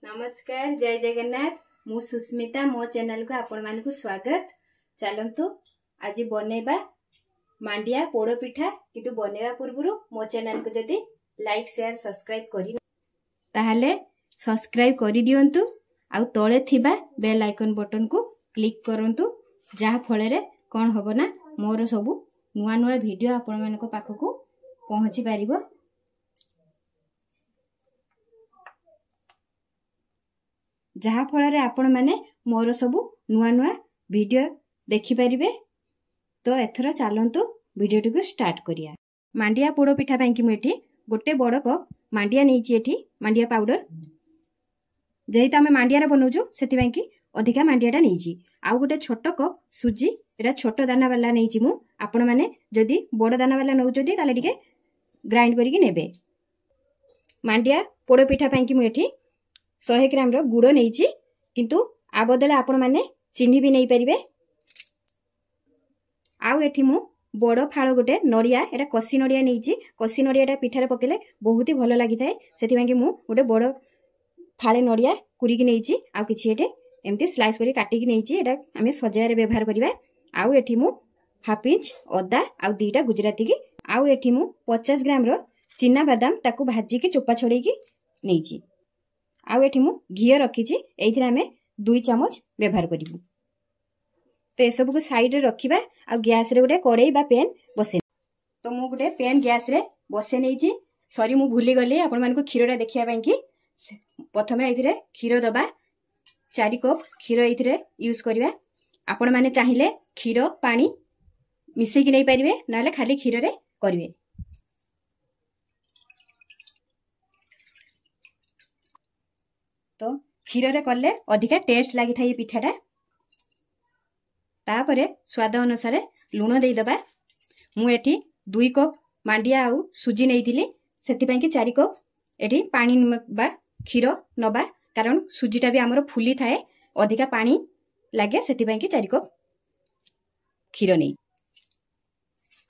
नमस्कार जय जगन्नाथ मु सुस्मिता मो चैनल को आपण मानकु स्वागत। चलंतु आज बनेबा मांडिया पोड़ पिठा किंतु बनेबा पूर्व मो चैनल को जदि लाइक शेयर सब्सक्राइब करी ताहले सब्सक्राइब करी दियंतु आउ तळे थिबा बेल आइकन बटन को क्लिक करंतु जहा फळे रे कोन होबो ना मोर सबु नुआ नुआ वीडियो आपण मानको पाखकु पहुंची पारिबो। जहा फଳରେ आपण माने मोर सबु नुआ नुआ वीडियो देखि परिबे। तो एथरा चलंतु वीडियो को स्टार्ट करिया। मांडिया पोड़ पिठा पई कि मुठी गोटे बड़ कप मांडिया नैची एठी मांडिया पाउडर जेहिता हमें मांडिया रे बनौजु सेति पई कि अधिका मांडियाटा नैची। आउ गोटे छोट कप सुजी एटा छोट दाना वाला नैची मु। आपण माने जदी बड़ दाना वाला नौजदी ताले टिके ग्राइंड करिकि नेबे। मांडिया पोड़ पिठा पई कि मुठी 100 ग्राम रो गुड़ नैची किंतु आ बदले आपण माने चीनी भी नहीं परिबे। आउ एठी मु बड़ फाळ गोटे नड़िया एटा कसी नड़िया नैची। कसी नड़ियाटा पिठारे पकेले बहुत ही भलो लागि थाए सेति पई कि मु गोटे बड़ फाळे नड़िया कुरीकी नैची। आउ किछि एटे एम्ति स्लाइस करी काटिकी नैची। एटा हमें सजारे व्यवहार करिबा। आउ एठी मु हाफ इंच अदा आउ दीटा गुजराती की आउ एठी मु 50 ग्राम रो चिना बादाम ताकू भाजी की चोपा छोड़ेकी नैची। आउ एठी मु घी रखीची एथिरा हमें 2 चम्मच व्यवहार करिबु। तो ए सब को साइड रे रखिबा। आ गैस रे गोटे कड़ाई बा पैन बसे। तो मु गोटे पैन गैस रे बसे नैची। सॉरी मु भूली गली आपण मान को खीरोटा देखिया पई कि प्रथमे एथिरे खीरो दबा 4 कप खीरो एथिरे यूज करिवा। आपण माने चाहिले खीरो पानी मिसेकी नै परिबे नाले खाली खीरो रे करिवे। तो खीर रे कले अधिका टेस्ट लागि थाई पिठाटा। तापरे स्वाद अनुसार लूण देई दबा। मु एठी 2 कप मांडिया आउ सुजी नैतिली सेति पई कि 4 कप एठी पानी बा खीर नबा कारण सुजीटा भी हमर फुली थाए अधिका पानी लागे सेति पई कि 4 कप खीर नै।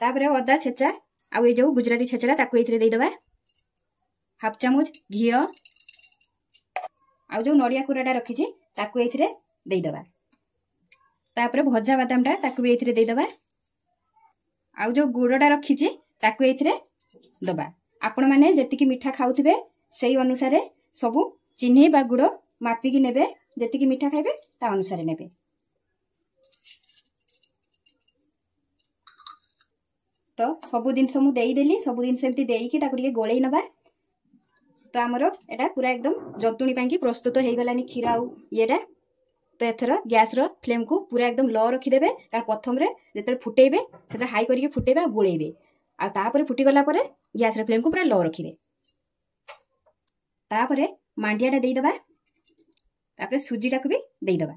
तापरे अदा छेचा आउ ए जो गुजराती छेचड़ा ताकू एथिरे देई दबा। हाफ चम्मच घी आउ जो नड़िया कुराटा रखीची ताकू एथिरे देई दबा। तापरे भजा बादामटा ताकू एथिरे देई दबा। आउ जो गुड़टा रखीची ताकू एथिरे दबा। आपण माने जेतिकी मीठा खाउथिबे सेही अनुसार सबु चिन्ही बा गुड़ मापिकी नेबे। जेतिकी मीठा खाइबे ता अनुसार नेबे। तो सबु जिनस मु देई देली सबु जिनस एमती देईकी ताकू टिके गोळेई नबा। तो आमर एटा पूरा एकदम जंतुणी पाई प्रस्तुत हो गलानी खीर आउ येटा। तो एथर गैस रो फ्लेम को पूरा एकदम लो रखिदेबे कारण प्रथम रे जेते फुटेबे सेटा हाई करिके फुटेबे आ गोळेबे। आ तापरे फुटी गला परे गैस रो फ्लेम को पूरा लो रखिबे। तापरे मांडियाटा देई दबा। तापरे सुजीटा को भी देई दबा।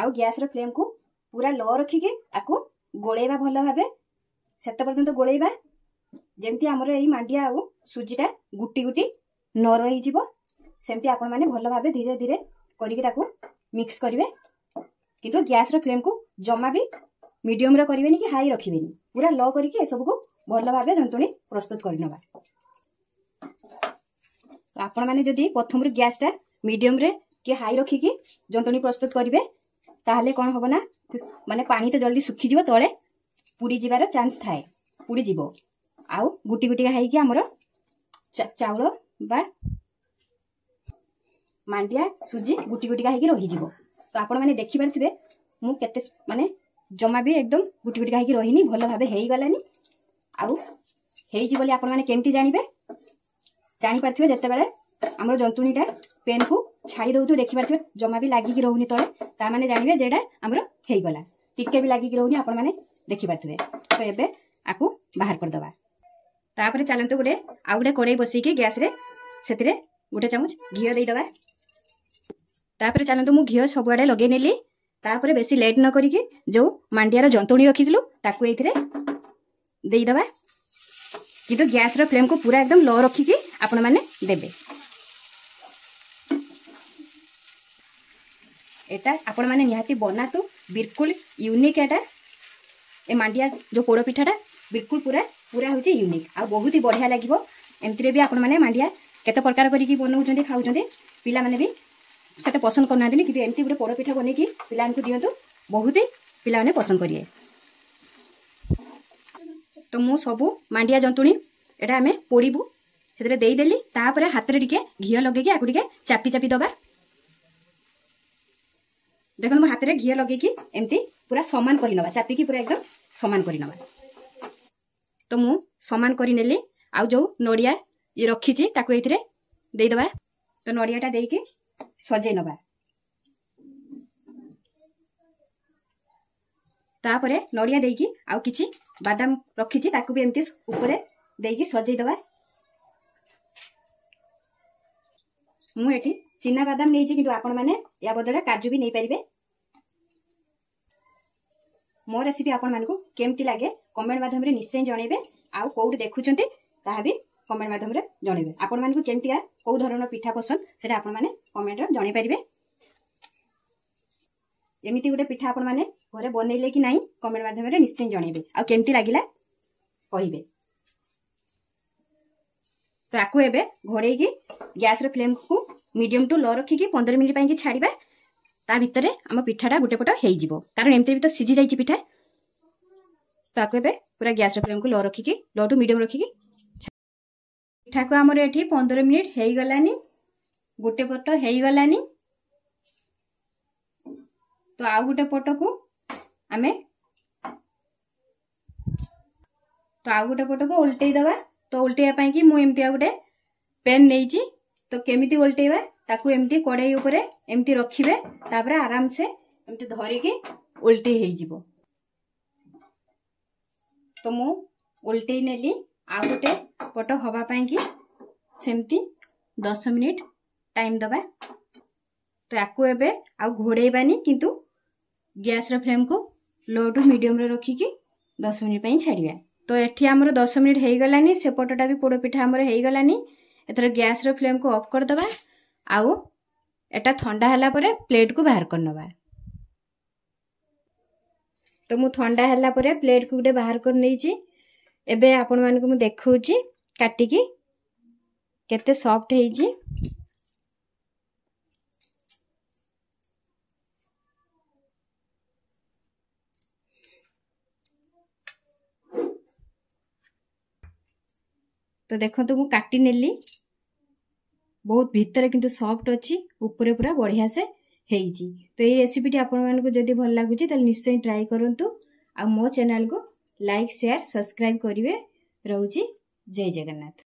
आउ गैस रो फ्लेम को पूरा लो रखिके आकु गोळेबा भलो भाबे। सेते पर्यंत गोळेबा जेमती हमर एई मांडिया आउ सुजीटा गुटी गुटी न रही जीवो सेमती आपण माने भलो भाबे धीरे धीरे करिके ताकू मिक्स करिवे। किंतु गैस रो फ्लेम को जमा भी मीडियम रे करिवेनी कि हाई रखिवेनी पूरा लो करिके ए सब को भलो भाबे जंतुणी प्रस्तुत करिनबा। आपण माने जदी प्रथम रे गैस टा मीडियम रे कि हाई रखिकी जंतुणी प्रस्तुत करिवे ताहले कोन होबो ना माने पानी तो जल्दी सुखी जीवो तळे पुरी जीवार चांस थाए पुरी जीवो। आउ गुटी गुटी हाई कि हमरो चाउल बा मांडिया सुजी गुटी गुटी हाई रही जीवो। तो आपण माने देखि पारथिबे मु केते माने जमा भी एकदम गुटी गुटी हाई रहीनी भलो भाबे हेई गलानी। आउ हेई जी बोली आपण माने केमती जानिबे जानि पारथिबे जते बेले हमर जंतुणीटा पेन को छाड़ी दउतु देखि पारथिबे जमा भी लागि कि रहउनी तळे ता माने जानिबे जेडा हमर हेई गला टिके भी लागि कि रहउनी आपण माने देखि पारथिबे। तो एबे आकु बाहर कर दबा। तापरे चलंतु गुडे आ गुडे कड़ाई बसी के गैस रे सेतिरे गोटे चम्मच घी देई दबा। तापरे चलंतु मु घी सब आडे लगे नेली। तापरे बेसी लेट न करिके जो मांडिया रो जंतुणी रखिथिलु ताकू एथिरे देई दबा। किंतु गैस रो फ्लेम को पूरा एकदम लो रखिके आपण माने देबे। एटा आपण माने निहाती बनातु बिल्कुल यूनिक। एटा ए मांडिया जो पोड़ पिठाटा बिल्कुल पूरा पूरा होची यूनिक आ बहुत ही बढ़िया लागिवो। एमती रे भी आपण माने मांडिया केते प्रकार करिकी बनाउछन्ती खाउछन्ती पिला माने भी से पसंद करना कि एमती गोटे पोड़पिठा बनईकि पिला दिंतु बहुत ही पिला पसंद करेंगे। तो मु सबू मांडिया जंतुणी एटा आमे पोड़बू से देदेली तापर हाथ में टे घी लगे आपको टे चापी चापी दबा। देखो मो हाथ में घी लगे एमती पूरा सामान करनवा चापिकी पूरा एकदम सामान करनवा। तो मु सामान करनेली आउ जो नड़िया ये रखी ये देदबा। तो नड़ियाटा देकी सजे नवा तापरे नड़िया देकी आउ किछि बादाम रखी ताकू भी एमती ऊपर देकी सजेदबा। मु एठी चिना बादाम नहीं किंतु आपण माने या बदले काजू भी नहीं पारिबे। मो रेसिपी आपण मानकु केमती लागे कमेंट माध्यम रे निश्चय जणेबे आउ कोउड देखुचंती ताहा भी कमेंट माध्यम रे जणेबे। आपण मानकु केमती को धरण पिठा पसंद सेटा आपण माने कमेंट रे जणे पारिबे। एमिति गुटे पिठा आपण माने घरे बनैले कि नाही कमेंट माध्यम रे निश्चय जणेबे आउ केमती लागिला कहिबे। तो आकु एबे घोड़े की गैस रे फ्लेम को मीडियम टू लो रखिकी 15 मिनिट पाई छाड़िबा। ता भितरे आम पिठाटा गोटे पट हो जिवो कारण एमती भी तो सिझी जाइछि पिठा। तो आकु एबे पूरा गैस रे फ्लेम को लो रखिकी लो टू मीडियम रखिकी पिठा को हमर एठी 15 मिनिट हेई गलानी गोटे पट हेई गलानी। तो आ गोटे पट को आमे उल्टै दबा। तो उल्टेया पाई कि मु एमती गोटे पेन नहीं तो केमिति उल्टेबा ताकू एमती कड़ाई उपरे एमती रखिबे तापर आराम से एमती धरिकी उल्टी हेई जिवो। तो मु उल्टै नेली आ गोटे पट हवा पाई कि सेमती 10 मिनिट टाइम दबा। तो याकू एबे आ घोड़ेबानी किंतु गैस रे फ्लेम को लो टू मीडियम रे रखिकी 10 मिनिट पाई छाड़िया। तो एठी हमर 10 मिनिट हेई गलानी से पटटा भी पोड़ पिठा हमर हेई गलानी। एथरे गैस रे फ्लेम को ऑफ कर दबा आउ एटा ठंडा हला परे प्लेट को बाहर करनबा। तो मु ठंडा हला परे प्लेट को गुटे बाहर कर नैची। एबे आपण मान को मु देखौची काटिकी केते सॉफ्ट हेइची। तो देखो मु काटी नेली बहुत भितर किंतु सॉफ्ट अच्छी ऊपर पूरा बढ़िया से हेइची। तो ये रेसिपी आपण मानकु जदि भल लागुची त निश्चय ट्राई करंतु आ मो चैनल को लाइक शेयर सब्सक्राइब करिवे। रहउची जय जगन्नाथ।